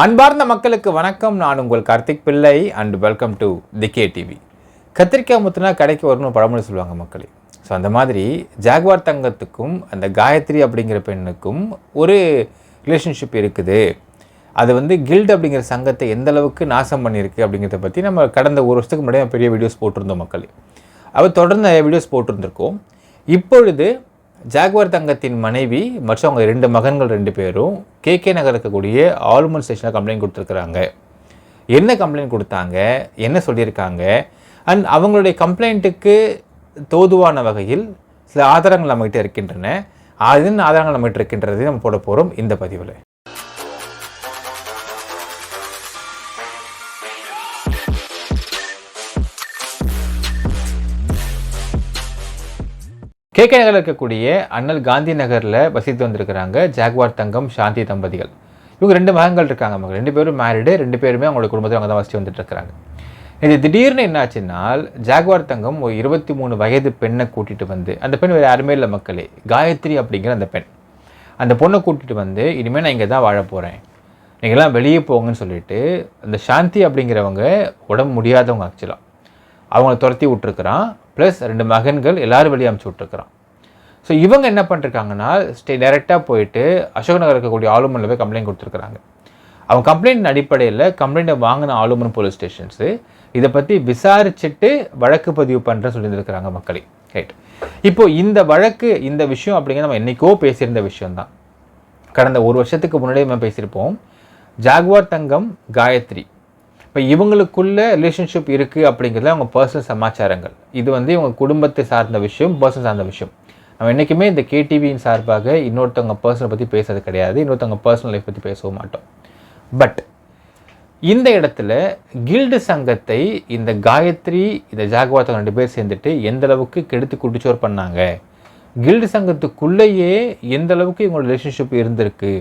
அன்பார்ந்த மக்களுக்கு வணக்கம். நான் உங்கள் கார்த்திக் பிள்ளை and welcome to the KTV. கத்திரிக்காய் முத்துனா கடைக்கு வரணும் பழமொழி சொல்லுவாங்க மக்களே. ஸோ அந்த மாதிரி ஜாகுவார் தங்கத்துக்கும் அந்த காயத்ரி அப்படிங்கிற பெண்ணுக்கும் ஒரு ரிலேஷன்ஷிப் இருக்குது. அது கில்ட் அப்படிங்கிற சங்கத்தை எந்த அளவுக்கு நாசம் பண்ணியிருக்கு அப்படிங்கிறத பற்றி நம்ம கடந்த ஒரு வருஷத்துக்கு முன்னாடி பெரிய வீடியோஸ் போட்டிருந்தோம் மக்களே. தொடர்ந்து நிறைய வீடியோஸ் போட்டிருந்திருக்கோம். இப்பொழுது ஜாகுவார் தங்கத்தின் மனைவி மற்றும் அவங்க 2 மகன்கள் 2 பேரும் KK நகர் இருக்கக்கூடிய ஆல்மண்ட் ஸ்டேஷனில் கம்ப்ளைண்ட் கொடுத்துருக்குறாங்க. என்ன கம்ப்ளைண்ட் கொடுத்தாங்க, என்ன சொல்லியிருக்காங்க, அண்ட் அவங்களுடைய கம்ப்ளைண்ட்டுக்கு தோதுவான வகையில் சில ஆதாரங்கள் நம்மகிட்ட இருக்கின்றன. அதன் ஆதாரங்கள் நம்மகிட்ட இருக்கின்றது நம்ம போட போகிறோம் இந்த பதிவில். KK நகரில் இருக்கக்கூடிய அண்ணல் காந்தி நகரில் வசித்து வந்திருக்கிறாங்க ஜாகுவார் தங்கம் சாந்தி தம்பதிகள். இவங்க 2 மகன்கள் இருக்காங்க. 2 பேரும் மேரிடு, 2 பேருமே அவங்களோட குடும்பத்தில் அவங்க தான் வசித்து வந்துட்டு இருக்கிறாங்க. இது திடீர்னு என்ன ஆச்சுன்னா, ஜாகுவார் தங்கம் ஒரு 23 வயது பெண்ணை கூட்டிகிட்டு வந்து, அந்த பெண் வேறு யாருமே இல்லை மக்களே, காயத்ரி அப்படிங்கிற அந்த பெண், அந்த பொண்ணை கூட்டிகிட்டு வந்து இனிமேல் நான் இங்கே தான் வாழ போகிறேன், நீங்கள்லாம் வெளியே போங்கன்னு சொல்லிட்டு அந்த சாந்தி அப்படிங்கிறவங்க உடம்பு முடியாதவங்க ஆக்சுவலாக அவங்கள துரத்தி விட்டுருக்குறான். ப்ளஸ் 2 மகன்கள் எல்லோரும் வெளியே அமுச்சு விட்ருக்குறான். ஸோ இவங்க என்ன பண்ணிருக்காங்கன்னா, டைரெக்டாக போயிட்டு அசோக் நகர் இருக்கக்கூடிய ஆளுமனில் போய் கம்ப்ளைண்ட் கொடுத்துருக்குறாங்க. அவங்க கம்ப்ளைண்ட் அடிப்படையில் கம்ப்ளைண்ட்டை வாங்கின ஆளுமன் போலீஸ் ஸ்டேஷன்ஸு இதை பற்றி விசாரிச்சுட்டு வழக்கு பதிவு பண்ணுறேன்னு சொல்லியிருக்கிறாங்க மக்களே. ரைட். இப்போது இந்த வழக்கு, இந்த விஷயம் அப்படிங்கிற நம்ம என்றைக்கோ பேசியிருந்த விஷயம்தான். கடந்த ஒரு வருஷத்துக்கு முன்னாடியே நம்ம பேசியிருப்போம். ஜாகுவார் தங்கம், காயத்ரி, இப்போ இவங்களுக்குள்ள ரிலேஷன்ஷிப் இருக்குது அப்படிங்கிறது அவங்க பர்சனல் சமாச்சாரங்கள். இது இவங்க குடும்பத்தை சார்ந்த விஷயம், பர்சனல் சார்ந்த விஷயம். நம்ம என்றைக்குமே இந்த KTVயின் சார்பாக இன்னொருத்தவங்க பர்சனை பற்றி பேசுறது கிடையாது, இன்னொருத்தவங்க பர்சனல் லைஃப் பற்றி பேசவும் மாட்டோம். பட் இந்த இடத்துல கில்டு சங்கத்தை இந்த காயத்ரி, இந்த ஜாகுவார் தங்கம் 2 பேர் சேர்ந்துட்டு எந்த அளவுக்கு கெடுத்து குட்டிச்சோர் பண்ணாங்க, கில்டு சங்கத்துக்குள்ளேயே எந்த அளவுக்கு இவங்களோட ரிலேஷன்ஷிப் இருந்திருக்கு,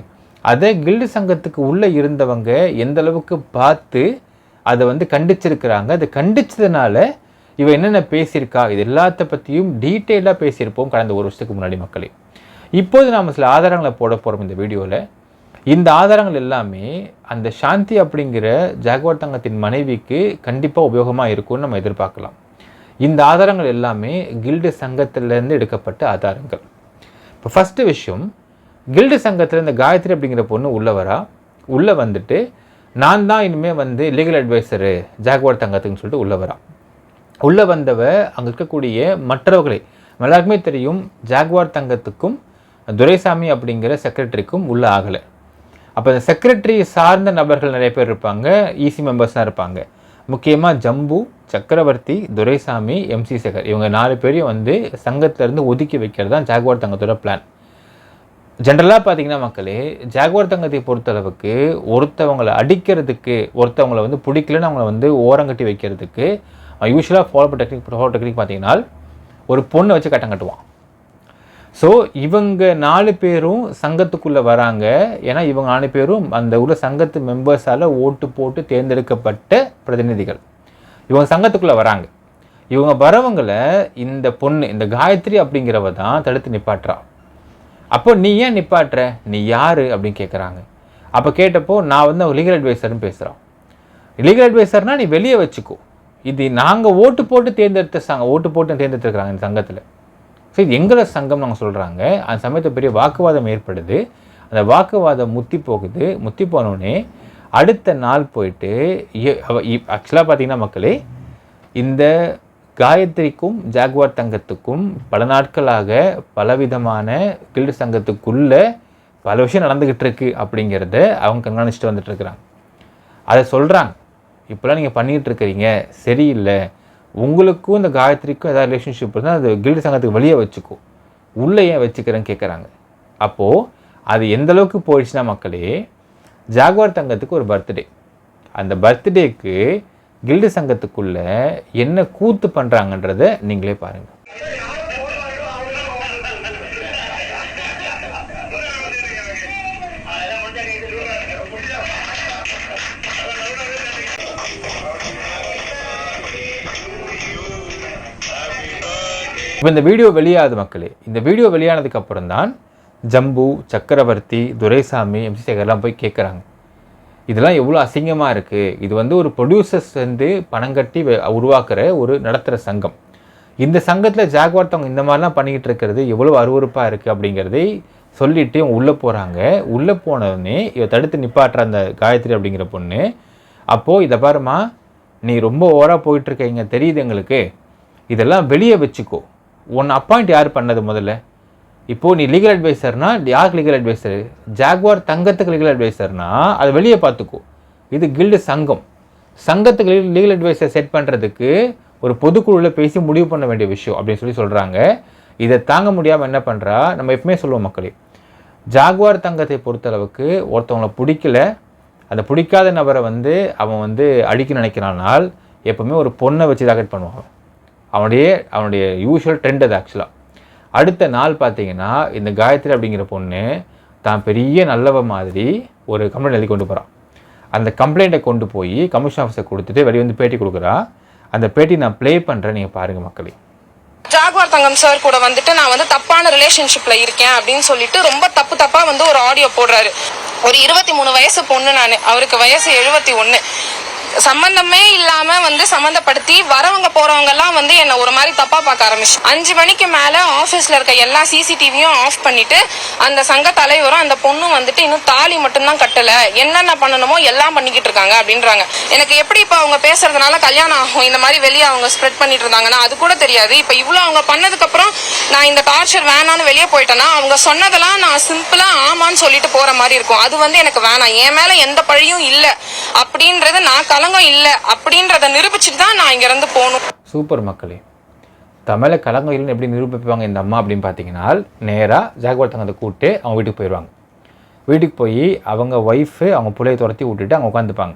அதை கில்டு சங்கத்துக்கு உள்ளே இருந்தவங்க எந்த அளவுக்கு பார்த்து அதை கண்டிச்சிருக்கிறாங்க, அதை கண்டிச்சதுனால இவ என்னென்ன பேசியிருக்கா, இது எல்லாத்த பற்றியும் டீட்டெயிலாக பேசியிருப்போம் கடந்த ஒரு வருஷத்துக்கு முன்னாடி மக்களே. இப்போது நாம் சில ஆதாரங்களை போட போகிறோம் இந்த வீடியோவில். இந்த ஆதாரங்கள் எல்லாமே அந்த சாந்தி அப்படிங்கிற ஜாகுவார் தங்கத்தின் மனைவிக்கு கண்டிப்பாக உபயோகமாக இருக்கும்னு நம்ம எதிர்பார்க்கலாம். இந்த ஆதாரங்கள் எல்லாமே கில்டு சங்கத்திலேருந்து எடுக்கப்பட்ட ஆதாரங்கள். இப்போ ஃபஸ்ட்டு விஷயம், கில்டு சங்கத்தில் இந்த காயத்ரி அப்படிங்கிற பொண்ணு உள்ளே வந்துட்டு நான் தான் இனிமேல் லீகல் அட்வைசரு ஜாகுவார் தங்கத்துக்குன்னு சொல்லிட்டு உள்ளே வந்தவ அங்கே இருக்கக்கூடிய மற்றவர்களை எல்லாருக்குமே தெரியும், ஜாகுவார் தங்கத்துக்கும் துரைசாமி அப்படிங்கிற செக்ரட்டரிக்கும் உள்ளே ஆகலை. அப்போ இந்த செக்ரட்டரி சார்ந்த நபர்கள் நிறைய பேர் இருப்பாங்க, EC மெம்பர்ஸாக இருப்பாங்க. முக்கியமாக ஜம்பு, சக்கரவர்த்தி, துரைசாமி, MC சேகர், இவங்க 4 பேரையும் சங்கத்திலேருந்து ஒதுக்கி வைக்கிறது தான் ஜாகுவார் தங்கத்தோட பிளான். ஜென்ரலாக பார்த்தீங்கன்னா மக்களே, ஜாகுவார் தங்கத்தை பொறுத்தளவுக்கு ஒருத்தவங்களை அடிக்கிறதுக்கு, ஒருத்தவங்களை பிடிக்கலன்னு அவங்கள ஓரங்கட்டி வைக்கிறதுக்கு யூஸ்வலாக ஃபாலோ டெக்னிக் பார்த்தீங்கன்னா ஒரு பொண்ணை வச்சு கட்டம் கட்டுவான். ஸோ இவங்க 4 பேரும் சங்கத்துக்குள்ளே வராங்க. ஏன்னா இவங்க 4 பேரும் அந்த உள்ள சங்கத்து மெம்பர்ஸால் ஓட்டு போட்டு தேர்ந்தெடுக்கப்பட்ட பிரதிநிதிகள். இவங்க சங்கத்துக்குள்ளே வராங்க. இவங்க வரவங்களை இந்த பொண்ணு, இந்த காயத்ரி அப்படிங்கிறவ தான் தடுத்து நிப்பாட்டுறா. அப்போ நீ ஏன் நிப்பாட்டுற, நீ யார் அப்படின்னு கேட்குறாங்க. அப்போ கேட்டப்போ நான் லீகல் அட்வைசர்னு பேசுகிறான். லீகல் அட்வைசர்னால் நீ வெளியே வச்சுக்கோ, இது நாங்கள் ஓட்டு போட்டு தேர்ந்தெடுத்துருக்குறாங்க இந்த சங்கத்தில். ஸோ இது எங்களோட சங்கம் நாங்கள் சொல்கிறாங்க. அந்த சமயத்தில் பெரிய வாக்குவாதம் ஏற்படுது. அந்த வாக்குவாதம் முத்தி போனோடனே அடுத்த நாள் போயிட்டு ஆக்சுவலாக பார்த்தீங்கன்னா மக்களே, இந்த காயத்ரிக்கும் ஜாகுவார் தங்கத்துக்கும் பல நாட்களாக பலவிதமான கில்டு சங்கத்துக்குள்ள பல விஷயம் நடந்துக்கிட்டு இருக்கு அப்படிங்கிறத அவங்க கண்காணிச்சுட்டு வந்துட்டு இருக்கிறாங்க. அதை சொல்கிறாங்க, இப்போலாம் நீங்கள் பண்ணிகிட்டு இருக்கிறீங்க சரியில்லை, உங்களுக்கும் இந்த காயத்ரிக்கும் ஏதாவது ரிலேஷன்ஷிப் இருந்தால் அது கில்டு சங்கத்துக்கு வெளியே வச்சுக்கோ, உள்ளே ஏன் வச்சுக்கிறேன்னு கேட்குறாங்க. அப்போது அது எந்த அளவுக்கு போயிடுச்சுன்னா மக்களே, ஜாகுவார் தங்கத்துக்கு ஒரு பர்த்டே, அந்த பர்த்டேக்கு கில்டு சங்கத்துக்குள்ள என்ன கூத்து பண்ணுறாங்கன்றத நீங்களே பாருங்கள். இப்போ இந்த வீடியோ வெளியாகுது மக்களே. இந்த வீடியோ வெளியானதுக்கு அப்புறம் தான் ஜம்பு, சக்கரவர்த்தி, துரைசாமி, MC சேகர்லாம் போய் கேட்குறாங்க, இதெல்லாம் எவ்வளோ அசிங்கமாக இருக்குது. இது வந்து ஒரு ப்ரொடியூசர்ஸ் வந்து பணம் கட்டி உருவாக்குற ஒரு நடத்துகிற சங்கம். இந்த சங்கத்தில் ஜாக்வார் தங்கம் இந்த மாதிரிலாம் பண்ணிக்கிட்டு இருக்கிறது எவ்வளோ அருவருப்பாக இருக்குது அப்படிங்கிறதை சொல்லிவிட்டு இவங்க உள்ளே போகிறாங்க. உள்ளே போனவுடனே இவ தடுத்து நிப்பாட்டுற அந்த காயத்ரி அப்படிங்கிற பொண்ணு, அப்போது இதை பாருமா, நீ ரொம்ப ஓவராக போயிட்டுருக்கீங்க தெரியுது எங்களுக்கு, இதெல்லாம் வெளியே வச்சுக்கோ. உன்னை அப்பாயிண்ட் யார் பண்ணது முதல்ல? இப்போது நீ லீகல் அட்வைசர்னா யாருக்கு லீகல் அட்வைசர்? ஜாக்வார் தங்கத்துக்கு லீகல் அட்வைசர்னா அதை வெளியே பார்த்துக்கோ. இது கில்டு சங்கம். சங்கத்துக்கு லீகல் அட்வைசர் செட் பண்ணுறதுக்கு ஒரு பொதுக்குழுவில் பேசி முடிவு பண்ண வேண்டிய விஷயம் அப்படின்னு சொல்கிறாங்க. இதை தாங்க முடியாமல் என்ன பண்ணுறா, நம்ம எப்பவுமே சொல்லுவோம் மக்களே, ஜாக்வார் தங்கத்தை பொறுத்தளவுக்கு ஒருத்தவங்களை பிடிக்கல, அந்த பிடிக்காத நபரை வந்து அவன் வந்து அடிக்க நினைக்கிறானால் எப்போவுமே ஒரு பொண்ணை வச்சு டார்கெட் பண்ணுவான். அவனுடைய யூஷுவல் ட்ரெண்ட் அது. ஆக்சுவலாக அடுத்த நாள் பார்த்தீங்கன்னா இந்த காயத்ரி அப்படிங்கிற பொண்ணு தான் பெரிய நல்லவ மாதிரி ஒரு கம்ப்ளைண்ட் எழுதி கொண்டு போகிறான். அந்த கம்ப்ளைண்ட்டை கொண்டு போய் கமிஷன் ஆஃபீஸர் கொடுத்துட்டு வெளியே வந்து பேட்டி கொடுக்குறா. அந்த பேட்டி நான் ப்ளே பண்ணுறேன், நீங்கள் பாருங்கள் மக்களே. ஜாக்வார் தங்கம் சார் கூட வந்துட்டு நான் வந்து தப்பான ரிலேஷன்ஷிப்ல இருக்கேன் அப்படின்னு சொல்லிட்டு ரொம்ப தப்பா வந்து ஒரு ஆடியோ போடுறாரு. ஒரு 23 வயசு பொண்ணு நானு, அவருக்கு வயசு 71. சம்பந்தமே இல்லாம வந்து சம்பந்தப்படுத்தி வரவங்க போறவங்க எல்லாம் வந்து என்ன ஒரு மாதிரி தப்பா பார்க்க ஆரம்பிச்சு. 5 மணிக்கு மேல ஆபீஸ்ல இருக்க எல்லா சிசிடிவியும் ஆஃப் பண்ணிட்டு அந்த சங்க தலைவரும் அந்த பொண்ணும் வந்துட்டு இன்னும் தாலி மட்டும்தான் கட்டல, என்னென்ன பண்ணணுமோ எல்லாம் பண்ணிக்கிட்டு இருக்காங்க அப்படின்றாங்க. எனக்கு எப்படி இப்ப அவங்க பேசுறதுனால கல்யாணம் ஆகும் இந்த மாதிரி வெளியே அவங்க ஸ்ப்ரெட் பண்ணிட்டு இருந்தாங்கன்னா அது கூட தெரியாது. இப்ப இவ்வளவு அவங்க பண்ணதுக்கு அப்புறம் நான் இந்த டார்ச்சர் வேணான்னு வெளியே போயிட்டேன்னா அவங்க சொன்னதெல்லாம் நான் சிம்பிளா ஆமான்னு சொல்லிட்டு போற மாதிரி இருக்கும். அது வந்து எனக்கு வேணாம், என் மேல எந்த பழியும் இல்ல அப்படின்றது, நான் கலங்கம் இல்லை அப்படின்றத நிரூபிச்சுட்டு தான் நான் இங்க இருந்து போகணும். சூப்பர் மக்களே. தமிழ கலங்கம் இல்லைன்னு எப்படி நிரூபிப்பாங்க இந்த அம்மா அப்படின்னு பார்த்தீங்கன்னா, நேராக ஜாக்வார் தங்கத்தை கூப்பிட்டு அவங்க வீட்டுக்கு போயிடுவாங்க. வீட்டுக்கு போய் அவங்க ஒய்ஃபு அவங்க பிள்ளையை துரத்தி விட்டுட்டு அவங்க உட்காந்துப்பாங்க.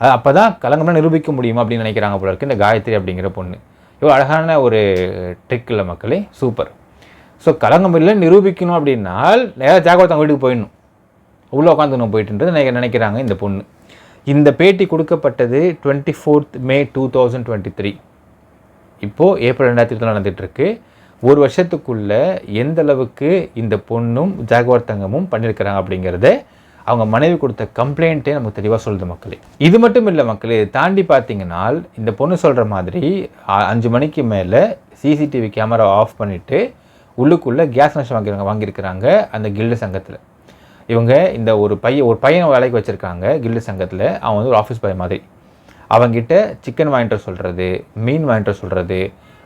அது அப்போ தான் கலங்கம்லாம் நிரூபிக்க முடியுமா அப்படின்னு நினைக்கிறாங்க போல இருக்கு இந்த காயத்ரி அப்படிங்கிற பொண்ணு. இவ்வளோ அழகான ஒரு ட்ரிக் இல்லை மக்களே, சூப்பர். ஸோ கலங்கம் இல்லை நிரூபிக்கணும் அப்படின்னா நேராக ஜாக்வார் தங்க வீட்டுக்கு போயிடணும், உள்ளே உட்காந்துக்கணும் போயிட்டுன்றது நினைக்கிறாங்க இந்த பொண்ணு. இந்த பேட்டி கொடுக்கப்பட்டது 24 மே 2023. இப்போது ஏப்ரல் 2020 நடந்துகிட்ருக்கு. ஒரு வருஷத்துக்குள்ளே எந்த அளவுக்கு இந்த பொண்ணும் ஜாக்வார் தங்கமும் பண்ணியிருக்கிறாங்க அப்படிங்கிறத அவங்க மனைவி கொடுத்த கம்ப்ளைண்ட்டே நமக்கு தெளிவாக சொல்லுது மக்களே. இது மட்டும் இல்லை மக்களே, தாண்டி பார்த்தீங்கன்னா இந்த பொண்ணு சொல்கிற மாதிரி 5 மணிக்கு மேலே சிசிடிவி கேமரா ஆஃப் பண்ணிவிட்டு உள்ளுக்குள்ளே கேஸ் கனெக்ஷன் வாங்கியிருக்கிறாங்க அந்த கில்டு சங்கத்தில். இவங்க இந்த ஒரு பையனை வேலைக்கு வச்சுருக்காங்க கில்டு சங்கத்தில். அவன் வந்து ஒரு ஆஃபீஸ் பாய் மாதிரி. அவங்ககிட்ட சிக்கன் வாங்கிட்டு சொல்கிறது, மீன் வாங்கிட்டு சொல்கிறது,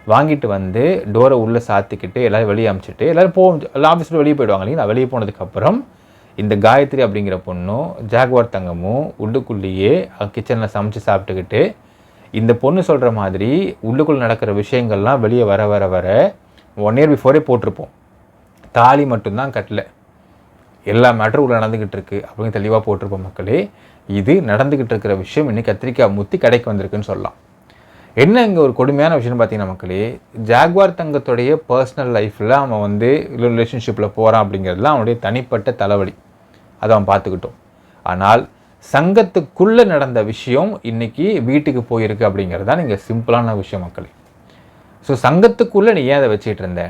வாங்கிட்டு வந்து டோரை உள்ளே சாத்திக்கிட்டு எல்லோரும் வெளியே அனுப்பிச்சிட்டு எல்லோரும் எல்லா ஆஃபீஸில் வெளியே போயிடுவாங்க இல்லைங்களா. வெளியே போனதுக்கப்புறம் இந்த காயத்ரி அப்படிங்கிற பொண்ணும் ஜாக்வார் தங்கமும் உள்ளுக்குள்ளேயே கிச்சனில் சமைச்சு சாப்பிட்டுக்கிட்டு இந்த பொண்ணு சொல்கிற மாதிரி உள்ளுக்குள்ளே நடக்கிற விஷயங்கள்லாம் வெளியே வர வர வர 1 year பிஃபோரே போட்டிருப்போம். தாலி மட்டும்தான் கட்டல, எல்லா மேட்டரும் உள்ள நடந்துக்கிட்டு இருக்குது அப்படின்னு தெளிவாக போட்டிருப்போம் மக்களே. இது நடந்துக்கிட்டு இருக்கிற விஷயம் இன்னைக்கு கத்திரிக்காய் முத்தி கடைக்கு வந்திருக்குன்னு சொல்லலாம். என்ன இங்கே ஒரு கொடுமையான விஷயம்னு பார்த்தீங்கன்னா மக்களே, ஜாக்வார் தங்கத்துடைய பர்சனல் லைஃப்பில் அவன் வந்து ரிலேஷன்ஷிப்பில் போகிறான் அப்படிங்கிறதுலாம் அவனுடைய தனிப்பட்ட தலைவலி, அதை அவன் பார்த்துக்கிட்டோம். ஆனால் சங்கத்துக்குள்ளே நடந்த விஷயம் இன்றைக்கி வீட்டுக்கு போயிருக்கு அப்படிங்கிறது தான் இங்கே சிம்பிளான விஷயம் மக்களே. ஸோ சங்கத்துக்குள்ளே நீ ஏன் அதை வச்சுக்கிட்டு இருந்த?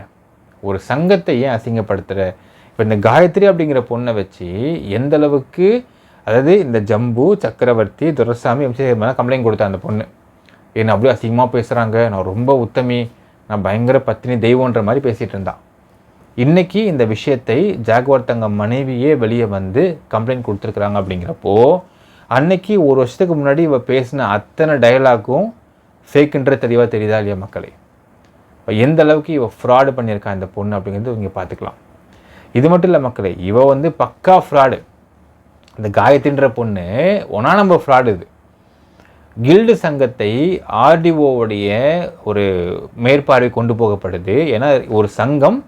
ஒரு சங்கத்தை ஏன் அசிங்கப்படுத்துகிற? இப்போ இந்த காயத்ரி அப்படிங்கிற பொண்ணை வச்சு எந்த அளவுக்கு, அதாவது இந்த ஜம்பு, சக்கரவர்த்தி, துரைசாமி கம்ப்ளைண்ட் கொடுத்த அந்த பொண்ணு என்னை அப்படியே அசிங்கமாக பேசுகிறாங்க, நான் ரொம்ப உத்தமி, நான் பயங்கர பத்தினி தெய்வன்ற மாதிரி பேசிகிட்டு இருந்தான். இன்றைக்கி இந்த விஷயத்தை ஜாக்வார் தங்கம் மனைவியே வெளியே வந்து கம்ப்ளைண்ட் கொடுத்துருக்குறாங்க. அப்படிங்கிறப்போ அன்னைக்கு ஒரு வருஷத்துக்கு முன்னாடி இவ பேசின அத்தனை டயலாகும் ஃபேக்குன்றது தெளிவாக தெரியுதா இல்லையா மக்களே? எந்த அளவுக்கு இவ ஃப்ராடு பண்ணியிருக்கான் இந்த பொண்ணு அப்படிங்கிறது இங்கே பார்த்துக்கலாம். இது மட்டும் இல்லை மக்களே, இவ வந்து பக்கா ஃப்ராடு. இந்த காயத்ரின்ற பொண்ணு 1 நம்பர் ஃப்ராடு. இது கில்டு சங்கத்தை ஆர்டிஓவுடைய ஒரு மேற்பார்வை கொண்டு போகப்படுது. ஏன்னா ஒரு சங்கம்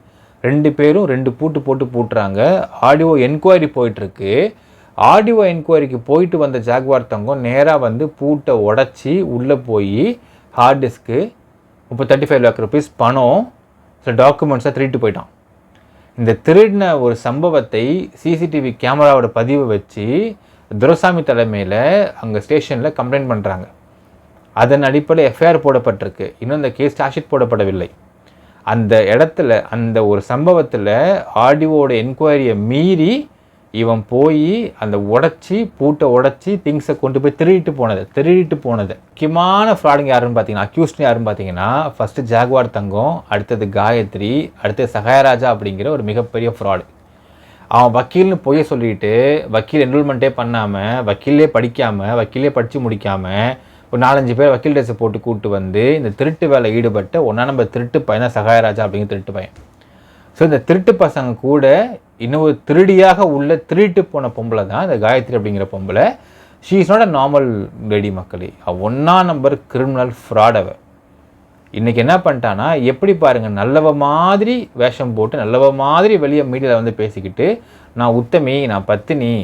2 பேரும் 2 பூட்டு போட்டு பூட்டுறாங்க. ஆர்டிஓ என்கொயரி போயிட்டுருக்கு. ஆர்டிஓ என்கொயரிக்கு போயிட்டு வந்த ஜாக்வார் தங்கம் நேராக வந்து பூட்டை உடச்சி உள்ளே போய் ஹார்ட் டிஸ்க்கு 35 lakh rupees பணம், சில டாக்குமெண்ட்ஸை திருட்டு போயிட்டான். இந்த திருடின ஒரு சம்பவத்தை சிசிடிவி கேமராவோட பதிவை வச்சு துரைசாமி தலைமையில் அங்கே ஸ்டேஷனில் கம்ப்ளைண்ட் பண்ணுறாங்க. அதன் அடிப்படையில் எஃப்ஐஆர் போடப்பட்டிருக்கு. இன்னும் இந்த கேஸ் சார்ஜ் ஷீட் போடப்படவில்லை. அந்த இடத்துல அந்த ஒரு சம்பவத்தில் ஆர்டிஓட என்கொயரியை மீறி இவன் போய் அந்த பூட்டை உடச்சி திங்ஸை கொண்டு போய் திருடிட்டு போனது. முக்கியமான ஃப்ராடுங்க யாருன்னு பார்த்தீங்கன்னா, அக்யூஸ்ட் யாருன்னு பார்த்தீங்கன்னா, ஃபஸ்ட்டு ஜாகுவார் தங்கம், அடுத்தது காயத்ரி, அடுத்தது சகாயராஜா அப்படிங்கிற ஒரு மிகப்பெரிய ஃப்ராடு. அவன் வக்கீல்னு போய் சொல்லிட்டு வக்கீல் என்ரோல்மெண்ட்டே பண்ணாமல், வக்கீலே படிக்காமல், வக்கீலே படித்து முடிக்காமல் ஒரு 4-5 பேர் வக்கீல் ட்ரெஸ்ஸை போட்டு கூப்பிட்டு வந்து இந்த திருட்டு வேலை ஈடுபட்ட ஒன்றா நம்ம திருட்டு பையன் தான் சகாயராஜா அப்படிங்கிற திருட்டு பையன். ஸோ இந்த திருட்டு பசங்க கூட இன்னும் ஒரு திருடியாக உள்ள திருட்டு போன பொம்பளை தான் இந்த காயத்ரி அப்படிங்கிற பொம்பளை. She is not a normal lady மக்களே. 1ஆம் நம்பர் கிரிமினல் ஃப்ராட் அவ. இன்றைக்கி என்ன பண்ணிட்டான்னா, எப்படி பாருங்கள், நல்லவ மாதிரி வேஷம் போட்டு நல்லவ மாதிரி வெளியே மீடியாவில் வந்து பேசிக்கிட்டு நான் உத்தமி, நான் பத்தினி,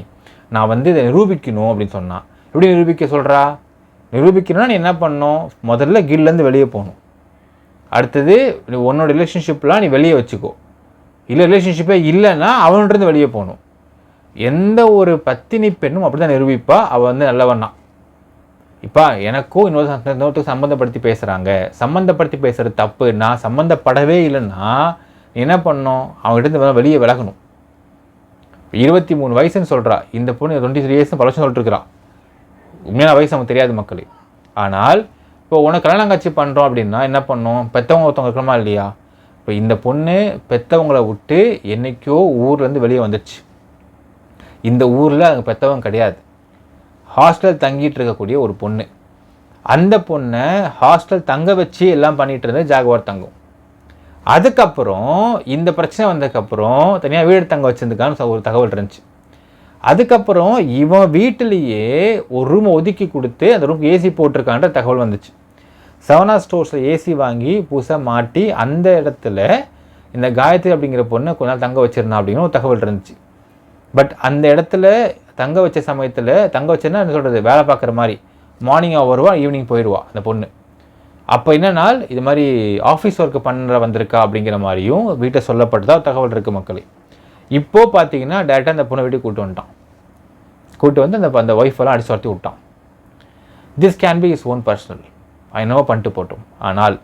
நான் வந்து இதை நிரூபிக்கணும் அப்படின்னு சொன்னான். எப்படி நிரூபிக்க சொல்கிறா? நிரூபிக்கணும்னா நீ என்ன பண்ணணும்? முதல்ல கில்லேருந்து வெளியே போகணும். அடுத்தது உன்னோட ரிலேஷன்ஷிப்லாம் நீ வெளியே வச்சுக்கோ. இல்லை ரிலேஷன்ஷிப்பே இல்லைன்னா அவன்கிட்ட வெளியே போகணும். எந்த ஒரு பத்தினி பெண்ணும் அப்படி தான் நிரூபிப்பா அவள் வந்து நல்லவண்ணா. இப்போ எனக்கும் இன்னொருத்தருக்கு சம்மந்தப்படுத்தி பேசுகிறாங்க, சம்மந்தப்படுத்தி பேசுகிறது தப்பு, நான் சம்மந்தப்படவே இல்லைன்னா என்ன பண்ணணும்? அவங்ககிட்ட வெளியே விலகணும். 23 வயசுன்னு சொல்கிறா இந்த பொண்ணு, 23 இயர்ஸ் பல வருஷம் சொல்லிட்டுருக்குறா. உண்மையான வயசு நமக்கு தெரியாது மக்களே. ஆனால் இப்போ உனக்கு கல்யாணம் காட்சி பண்ணுறோம் அப்படின்னா என்ன பண்ணணும்? பெற்றவங்க ஒருத்தவங்க இருக்கணுமா இல்லையா? இப்போ இந்த பொண்ணு பெற்றவங்களை விட்டு என்றைக்கோ ஊர்லேருந்து வெளியே வந்துடுச்சு. இந்த ஊரில் அங்கே பெற்றவங்க கிடையாது. ஹாஸ்டல் தங்கிட்டு இருக்கக்கூடிய ஒரு பொண்ணு. அந்த பொண்ணை ஹாஸ்டல் தங்க வச்சு எல்லாம் பண்ணிகிட்டு இருந்தது ஜாகுவார் தங்கம். அதுக்கப்புறம் இந்த பிரச்சனை வந்ததுக்கப்புறம் தனியாக வீடு தங்க வச்சிருந்துக்கான்னு ஒரு தகவல் இருந்துச்சு. அதுக்கப்புறம் இவன் வீட்டிலேயே ஒரு ரூமை ஒதுக்கி கொடுத்து அந்த ரூமுக்கு ஏசி போட்டிருக்கான்ற தகவல் வந்துச்சு. சவனா ஸ்டோர்ஸில் ஏசி வாங்கி புதுசாக மாட்டி அந்த இடத்துல இந்த காயத்ரி அப்படிங்கிற பொண்ணை கொஞ்ச நாள் தங்க வச்சிருந்தான் அப்படிங்கிற ஒரு தகவல் இருந்துச்சு. பட் அந்த இடத்துல தங்க வச்ச சமயத்தில் தங்க வச்சேன்னா என்ன சொல்கிறது, வேலை பார்க்குற மாதிரி மார்னிங்காக வருவா, ஈவினிங் போயிடுவா அந்த பொண்ணு. அப்போ என்னன்னா இது மாதிரி ஆஃபீஸ் ஒர்க்கு பண்ணுற வந்திருக்கா அப்படிங்கிற மாதிரியும் வீட்டை சொல்லப்பட்டதா தகவல் இருக்குது மக்களே. இப்போது பார்த்தீங்கன்னா டேரெக்டாக அந்த பொண்ணை வீட்டுக்கு கூப்பிட்டு வந்து அந்த ஒய்ஃபெல்லாம் அடிச்சு வரத்தி விட்டான். This can be is own personal, என்னவோ பண்ணிட்டு போட்டோம். ஆனால்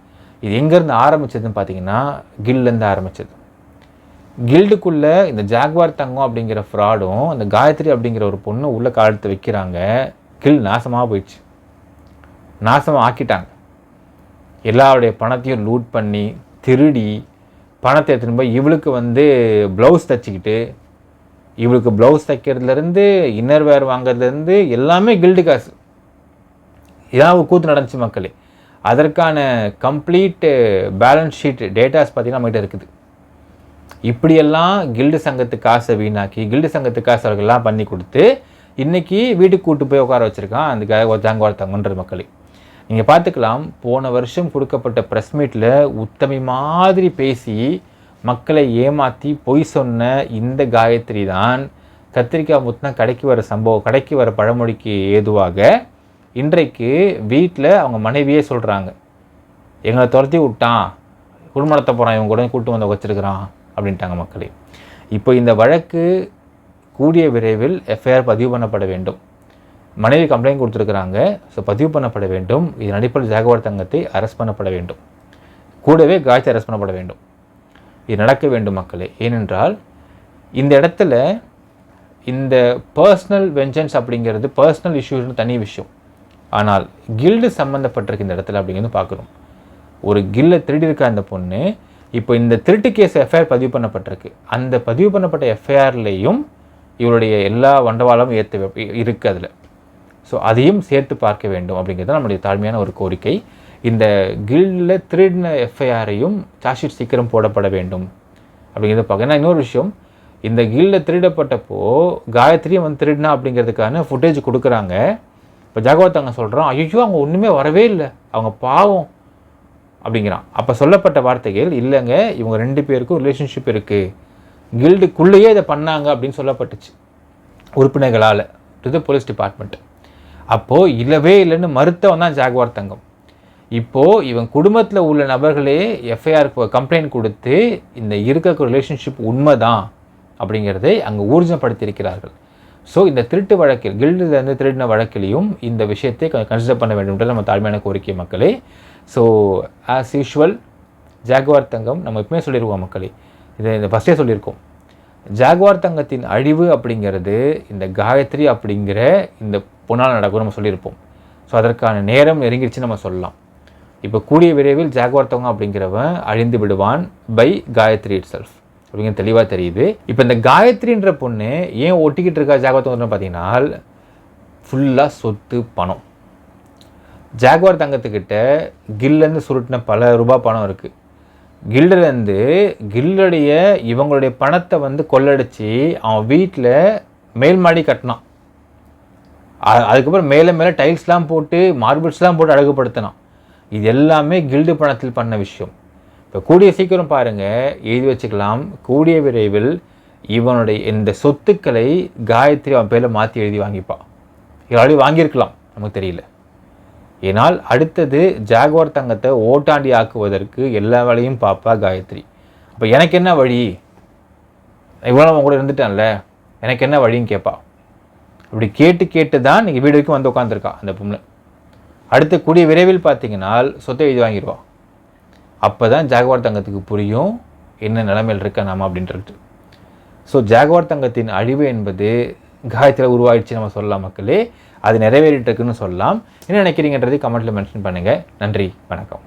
இது எங்கேருந்து ஆரம்பித்ததுன்னு பார்த்தீங்கன்னா கில்லேருந்து ஆரம்பித்தது. கில்டுக்குள்ளே இந்த ஜாகுவார் தங்கம் அப்படிங்கிற ஃப்ராடும் அந்த காயத்ரி அப்படிங்கிற ஒரு பொண்ணு உள்ளே காலத்து வைக்கிறாங்க. கில் நாசமாக போயிடுச்சு, நாசமாக ஆக்கிட்டாங்க. எல்லாருடைய பணத்தையும் லூட் பண்ணி திருடி பணத்தை எடுத்துன்னு போய் இவளுக்கு வந்து ப்ளவுஸ் தைச்சிக்கிட்டு, இவளுக்கு ப்ளவுஸ் தைக்கிறதுலேருந்து இன்னர் வேர் வாங்கிறதுலேருந்து எல்லாமே கில்டு காசு. இதான் கூத்து நடந்துச்சு மக்களே. அதற்கான கம்ப்ளீட் பேலன்ஸ் ஷீட் டேட்டாஸ் பார்த்திங்கன்னா நம்மகிட்ட இருக்குது. இப்படியெல்லாம் கில்டு சங்கத்துக்கு காசை வீணாக்கி கில்டு சங்கத்துக்கு காசு அவர்கள்லாம் பண்ணி கொடுத்து இன்றைக்கி வீட்டுக்கு கூட்டு போய் உட்கார வச்சுருக்கான் அந்த ஜாகுவார் தங்கன்ற மக்களே. நீங்கள் பார்த்துக்கலாம், போன வருஷம் கொடுக்கப்பட்ட ப்ரெஸ் மீட்டில் உத்தமி மாதிரி பேசி மக்களை ஏமாற்றி பொய் சொன்ன இந்த காயத்ரி தான் கத்திரிக்காய் முத்தினா கடைக்கு வர பழமொழிக்கு ஏதுவாக இன்றைக்கு வீட்டில் அவங்க மனைவியே சொல்கிறாங்க, எங்களை துரத்தி விட்டான், குடும்பம் நடத்த போகிறான், இவங்க கூட கூட்டு வந்து வச்சுருக்கிறான் அப்படின்ட்டாங்க மக்களே. இப்போ இந்த வழக்கு கூடிய விரைவில் எஃப்ஐஆர் பதிவு பண்ணப்பட வேண்டும். மனைவி கம்ப்ளைண்ட் கொடுத்துருக்குறாங்க. ஸோ பதிவு பண்ணப்பட வேண்டும். இதன் அடிப்படையில் ஜாகுவார் தங்கத்தை அரெஸ்ட் பண்ணப்பட வேண்டும். கூடவே காயத்ரி அரெஸ்ட் பண்ணப்பட வேண்டும். இது நடக்க வேண்டும் மக்களே. ஏனென்றால் இந்த இடத்துல இந்த பர்சனல் வெஞ்சன்ஸ் அப்படிங்கிறது பர்சனல் இஷ்யூஸ்னு தனி விஷயம். ஆனால் கில்டு சம்மந்தப்பட்டிருக்கு இந்த இடத்துல அப்படிங்கிறது பார்க்குறோம். ஒரு கில்லை திருடியிருக்க அந்த பொண்ணு இப்போ இந்த திருட்டு கேஸ் எஃப்ஐஆர் பதிவு பண்ணப்பட்டிருக்கு. அந்த பதிவு பண்ணப்பட்ட எஃப்ஐஆர்லேயும் இவருடைய எல்லா வண்டவாளமும் இருக்குது அதில். ஸோ அதையும் சேர்த்து பார்க்க வேண்டும் அப்படிங்கிறது நம்முடைய தாழ்மையான ஒரு கோரிக்கை. இந்த கில்டில் திருடின எஃப்ஐஆரையும் சார்ஜ்ஷீட் சீக்கிரம் போடப்பட வேண்டும் அப்படிங்கிறத பார்க்க. ஏன்னா இன்னொரு விஷயம், இந்த கில்டில் திருடப்பட்டப்போ காயத்ரியும் வந்து திருடினா அப்படிங்கிறதுக்கான ஃபுட்டேஜ் கொடுக்குறாங்க. இப்போ ஜாகுவார் தங்கம் சொல்கிறான், ஐயோ அவங்க ஒன்றுமே வரவே இல்லை, அவங்க பாவம் அப்படிங்கிறான். அப்போ சொல்லப்பட்ட வார்த்தைகள் இல்லைங்க, இவங்க 2 பேருக்கும் ரிலேஷன்ஷிப் இருக்குது, கில்டுக்குள்ளேயே இதை பண்ணாங்க அப்படின்னு சொல்லப்பட்டுச்சு உறுப்பினர்களால் டு த போலீஸ் டிபார்ட்மெண்ட். அப்போது இல்லவே இல்லைன்னு மறுத்தவன் தான் ஜாகுவார் தங்கம். இப்போது இவன் குடும்பத்தில் உள்ள நபர்களே எஃப்ஐஆர் கம்ப்ளைண்ட் கொடுத்து இந்த இருக்க ரிலேஷன்ஷிப் உண்மை தான் அப்படிங்கிறதை அங்கே ஊர்ஜப்படுத்தியிருக்கிறார்கள். ஸோ இந்த திருட்டு வழக்கில் கில்டிலேருந்து திருடின வழக்கிலையும் இந்த விஷயத்தை கன்சிடர் பண்ண வேண்டும்ன்றது நம்ம தாழ்மையான கோரிக்கை மக்களே. ஸோ ஆஸ் யூஷுவல் ஜாகுவார் தங்கம் நம்ம எப்பவுமே சொல்லியிருக்கோம் மக்களே, இதை ஃபஸ்ட்டே சொல்லியிருக்கோம், ஜாகுவார் தங்கத்தின் அழிவு அப்படிங்கிறது இந்த காயத்ரி அப்படிங்கிற இந்த பொண்ணால் நடக்கும் நம்ம சொல்லியிருப்போம். ஸோ அதற்கான நேரம் நெருங்கிடுச்சு நம்ம சொல்லலாம். இப்போ கூடிய விரைவில் ஜாகுவார் தங்கம் அப்படிங்கிறவன் அழிந்து விடுவான் பை காயத்ரி இட் செல்ஃப் அப்படிங்கிற தெளிவாக தெரியுது. இப்போ இந்த காயத்ரின்ற பொண்ணு ஏன் ஒட்டிக்கிட்டு இருக்கா ஜாகுவார் தங்கம் பார்த்தீங்கன்னா, ஃபுல்லாக சொத்து பணம். ஜாகுவார் தங்கத்துக்கிட்ட கில்லேருந்து சுருட்டின பல ரூபாய் பணம் இருக்குது. கில்டுலேருந்து கில்லுடைய இவங்களுடைய பணத்தை வந்து கொள்ளடிச்சு அவன் வீட்டில் மேல் மாடி கட்டினான். அதுக்கப்புறம் மேலே மேலே டைல்ஸ்லாம் போட்டு மார்பிள்ஸ்லாம் போட்டு அழகுபடுத்தினான். இது எல்லாமே கில்டு பணத்தில் பண்ண விஷயம். இப்போ கூடிய சீக்கிரம் பாருங்கள், எழுதி வச்சுக்கலாம், கூடிய விரைவில் இவனுடைய இந்த சொத்துக்களை காயத்ரி அவன் பேரில் மாற்றி எழுதி வாங்கிப்பான். ஆல்ரெடி வாங்கியிருக்கலாம், நமக்கு தெரியல. ஏனால் அடுத்தது ஜாகுவார் தங்கத்தை ஓட்டாண்டி ஆக்குவதற்கு எல்லா வேலையும் பார்ப்பா காயத்ரி. அப்போ எனக்கு என்ன வழி, இவ்வளோ அவன் கூட இருந்துட்டான்ல, எனக்கு என்ன வழின்னு கேட்பா. இப்படி கேட்டு தான் நீங்கள் வீடு வரைக்கும் வந்து உட்காந்துருக்கா அந்த பொண்ணு. அடுத்து கூடிய விரைவில் பார்த்தீங்கன்னா சொத்தை எழுதி வாங்கிடுவா. அப்போ தான் ஜாகுவார் தங்கத்துக்கு புரியும் என்ன நிலைமையில் இருக்க நாம அப்படின்றது. ஸோ ஜாகுவார் தங்கத்தின் அழிவு என்பது காயத்தில் உருவாயிடுச்சு நம்ம சொல்லலாம் மக்களே. அது நிறைவேறிட்டு இருக்குன்னு சொல்லலாம். என்ன நினைக்கிறீங்கன்றதை கமெண்ட்டில் மென்ஷன் பண்ணுங்கள். நன்றி, வணக்கம்.